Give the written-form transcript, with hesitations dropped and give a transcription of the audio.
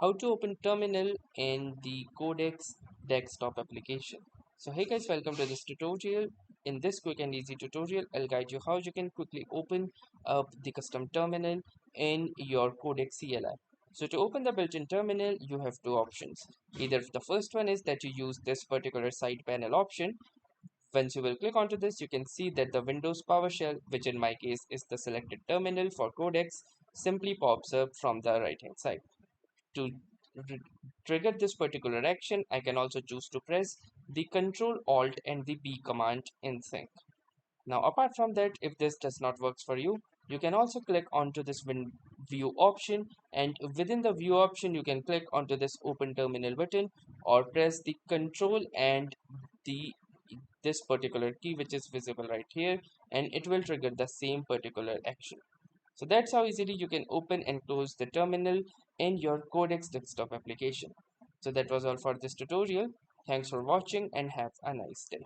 How to open terminal in the Codex desktop application. So hey guys, welcome to this tutorial. In this quick and easy tutorial, I'll guide you how you can quickly open up the custom terminal in your Codex CLI. So to open the built-in terminal, you have two options. Either the first one is that you use this particular side panel option. Once you will click onto this, you can see that the Windows PowerShell, which in my case is the selected terminal for Codex, simply pops up from the right hand side. To trigger this particular action, I can also choose to press the Control Alt and the B command in sync. Now, apart from that, if this does not work for you, you can also click onto this view option, and within the view option, you can click onto this open terminal button or press the Control and the this particular key which is visible right here, and it will trigger the same particular action. So that's how easily you can open and close the terminal in your Codex desktop application. So that was all for this tutorial. Thanks for watching and have a nice day.